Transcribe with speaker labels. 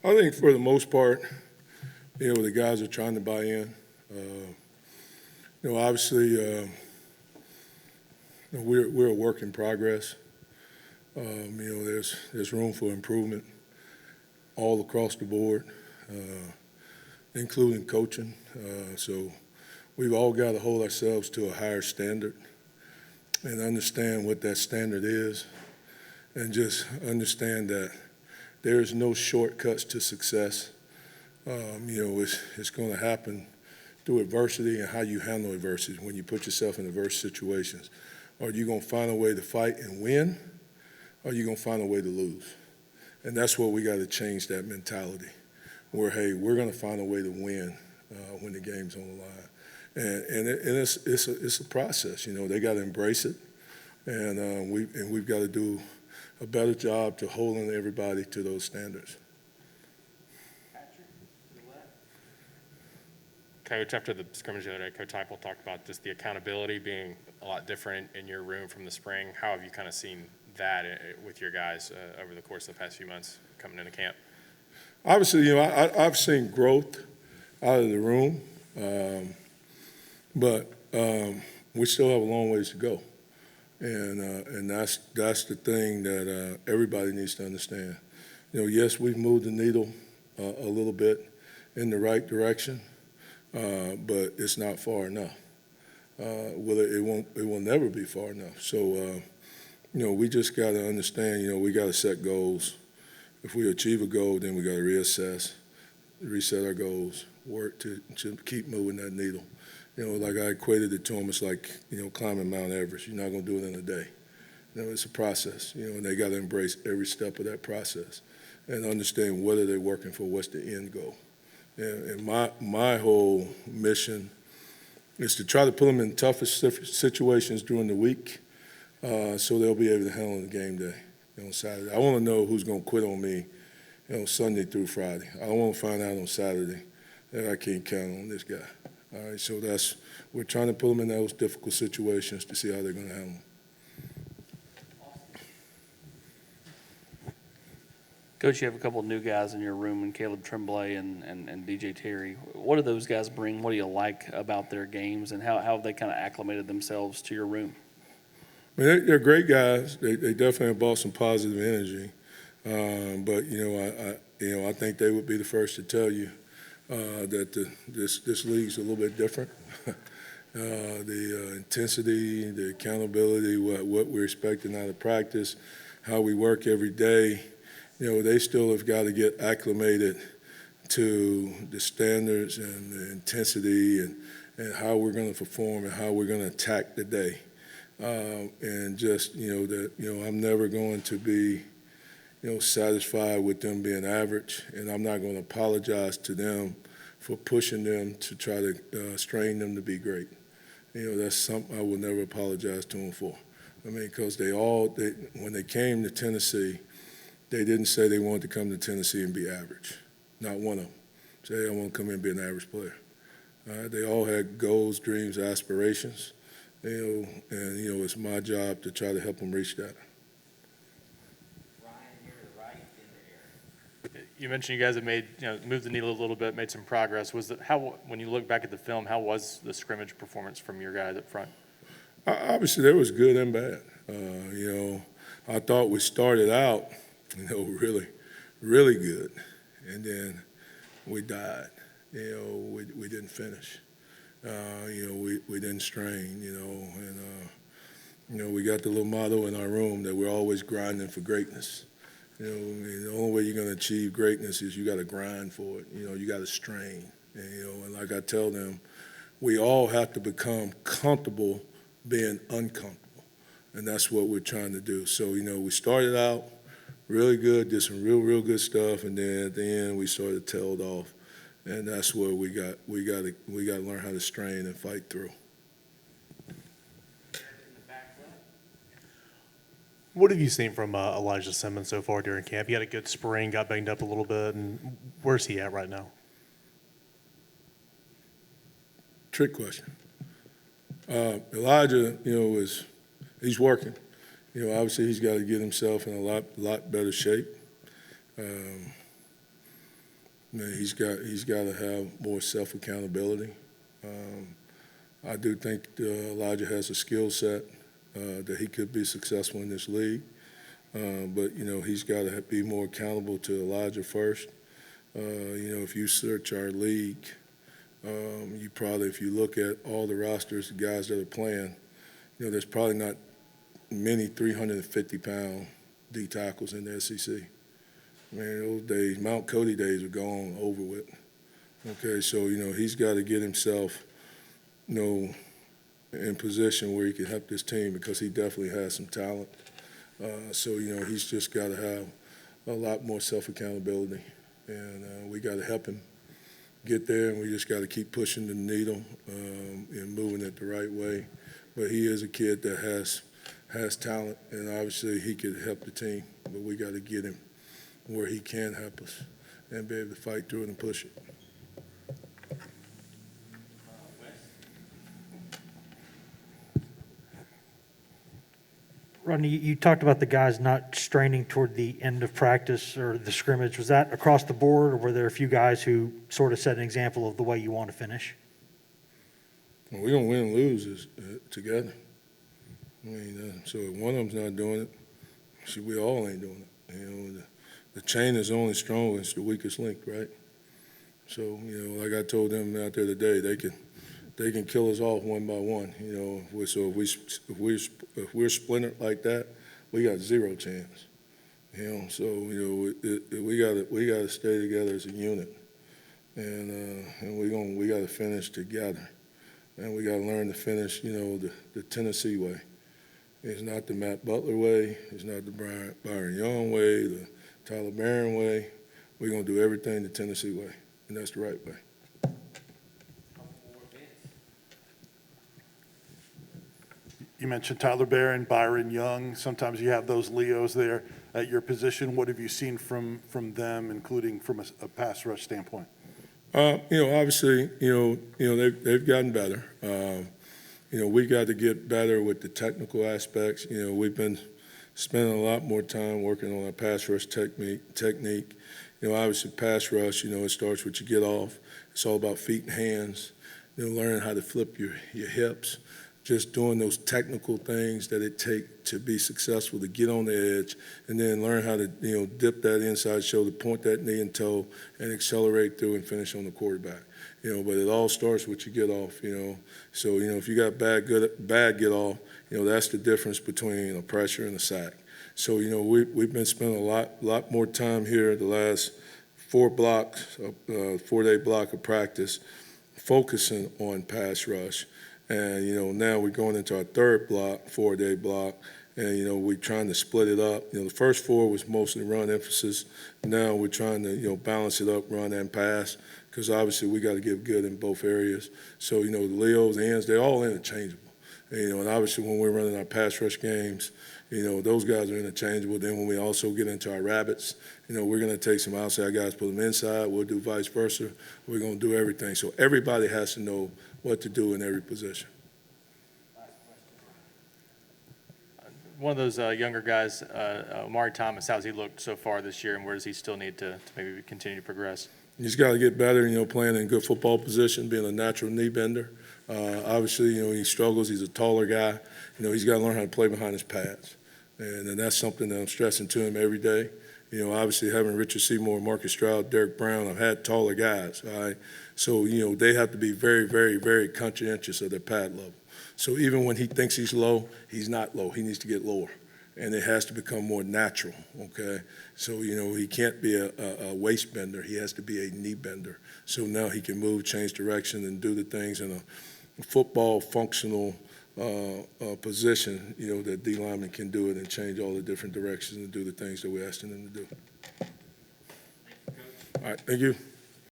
Speaker 1: I think for the most part, the guys are trying to buy in. Obviously, we're a work in progress. There's room for improvement all across the board, including coaching. So we've all got to hold ourselves to a higher standard and understand what that standard is, and just understand that there's no shortcuts to success. It's going to happen through adversity and how you handle adversity when you put yourself in adverse situations. Are you going to find a way to fight and win, or are you going to find a way to lose? And that's what we got to change, that mentality, where, hey, we're going to find a way to win when the game's on the line. And it's a process. They got to embrace it, and we've got to do a better job to holding everybody to those standards.
Speaker 2: Coach, after the scrimmage the other day, Coach Heupel talked about just the accountability being a lot different in your room from the spring. How have you kind of seen that with your guys over the course of the past few months coming into camp?
Speaker 1: Obviously, I've seen growth out of the room, but we still have a long ways to go, and that's the thing that everybody needs to understand. Yes, we've moved the needle a little bit in the right direction. But it's not far enough. It will never be far enough. So, we just got to understand, we got to set goals. If we achieve a goal, then we got to reassess, reset our goals, work to keep moving that needle. Like I equated it to them, it's like, climbing Mount Everest. You're not going to do it in a day. It's a process, and they got to embrace every step of that process and understand what are they working for, what's the end goal. And my whole mission is to try to put them in toughest situations during the week so they'll be able to handle the game day on Saturday. I want to know who's going to quit on me Sunday through Friday. I don't want to find out on Saturday that I can't count on this guy. All right, so we're trying to put them in those difficult situations to see how they're going to handle them.
Speaker 3: Coach, you have a couple of new guys in your room, and Caleb Tremblay and DJ Terry. What do those guys bring? What do you like about their games, and how have they kind of acclimated themselves to your room?
Speaker 1: I mean, they're great guys. They definitely have brought some positive energy. But I think they would be the first to tell you that this league's a little bit different. The intensity, the accountability, what we're expecting out of practice, how we work every day. They still have got to get acclimated to the standards and the intensity and how we're going to perform and how we're going to attack the day. And just, I'm never going to be, satisfied with them being average, and I'm not going to apologize to them for pushing them to try to strain them to be great. That's something I will never apologize to them for. I mean, because when they came to Tennessee, they didn't say they wanted to come to Tennessee and be average. Not one of them. Say, I want to come in and be an average player. They all had goals, dreams, aspirations, and it's my job to try to help them reach that.
Speaker 2: You mentioned you guys have made, moved the needle a little bit, made some progress. When you look back at the film, how was the scrimmage performance from your guys up front?
Speaker 1: Obviously, there was good and bad. I thought we started out, really, really good, and then we died. We didn't finish. We didn't strain. And we got the little motto in our room that we're always grinding for greatness. The only way you're going to achieve greatness is you got to grind for it. You got to strain. And like I tell them, we all have to become comfortable being uncomfortable, and that's what we're trying to do. So we started out really good, did some real good stuff, and then at the end we sort of tailed off, and that's where we got to learn how to strain and fight through.
Speaker 4: What have you seen from Elijah Simmons so far during camp? He had a good spring, got banged up a little bit, and where's he at right now?
Speaker 1: Trick question. Elijah, he's working. Obviously he's got to get himself in a lot better shape. Man, he's got to have more self-accountability. I do think Elijah has a skill set that he could be successful in this league. But, he's got to be more accountable to Elijah first. If you search our league, if you look at all the rosters, the guys that are playing, there's probably not many 350-pound D tackles in the SEC. Man, those days, Mount Cody days are gone, over with. Okay, so, he's got to get himself, in position where he can help this team because he definitely has some talent. So, he's just got to have a lot more self-accountability. And we got to help him get there, and we just got to keep pushing the needle and moving it the right way. But he is a kid that has talent, and obviously he could help the team. But we got to get him where he can help us and be able to fight through it and push it.
Speaker 5: Rodney, you talked about the guys not straining toward the end of practice or the scrimmage. Was that across the board, or were there a few guys who sort of set an example of the way you want to finish?
Speaker 1: Well, we don't win and lose together. I mean, so if one of them's not doing it, we all ain't doing it. The chain is only strong when it's the weakest link, right? So, like I told them out there today, they can kill us off one by one. So if we're splintered like that, we got zero chance. So we got to stay together as a unit, and we got to finish together, and we got to learn to finish, the Tennessee way. It's not the Matt Butler way. It's not the Byron Young way, the Tyler Barron way. We're gonna do everything the Tennessee way, and that's the right way.
Speaker 6: You mentioned Tyler Barron, Byron Young. Sometimes you have those Leos there at your position. What have you seen from them, including from a pass rush standpoint?
Speaker 1: Obviously, they've gotten better. We got to get better with the technical aspects. We've been spending a lot more time working on our pass rush technique. Obviously, pass rush, it starts with you get off. It's all about feet and hands. Learning how to flip your hips. Just doing those technical things that it takes to be successful, to get on the edge, and then learn how to, dip that inside shoulder, point that knee and toe, and accelerate through and finish on the quarterback. But it all starts with you get off, So, if you got bad get off, that's the difference between a pressure and a sack. So, we've been spending a lot more time here the last 4-day block of practice, focusing on pass rush. And, now we're going into our third block, 4-day block, and, we're trying to split it up. The first 4 was mostly run emphasis. Now we're trying to, balance it up, run and pass, because obviously we got to get good in both areas. So, the Leos, the ends, they're all interchangeable. And obviously when we're running our pass rush games, those guys are interchangeable. Then when we also get into our rabbits, we're going to take some outside guys, put them inside. We'll do vice versa. We're going to do everything. So everybody has to know what to do in every position.
Speaker 2: One of those younger guys, Marty Thomas, how's he looked so far this year, and where does he still need to maybe continue to progress?
Speaker 1: He's got to get better, playing in good football position, being a natural knee bender. Obviously, he struggles. He's a taller guy. He's got to learn how to play behind his pads. And that's something that I'm stressing to him every day. Obviously having Richard Seymour, Marcus Stroud, Derek Brown, I've had taller guys, all right? So, they have to be very, very, very conscientious of their pad level. So even when he thinks he's low, he's not low. He needs to get lower. And it has to become more natural, okay? So, he can't be a waist bender. He has to be a knee bender. So now he can move, change direction, and do the things in a football functional position, that D lineman can do it and change all the different directions and do the things that we're asking them to do. All right, thank you.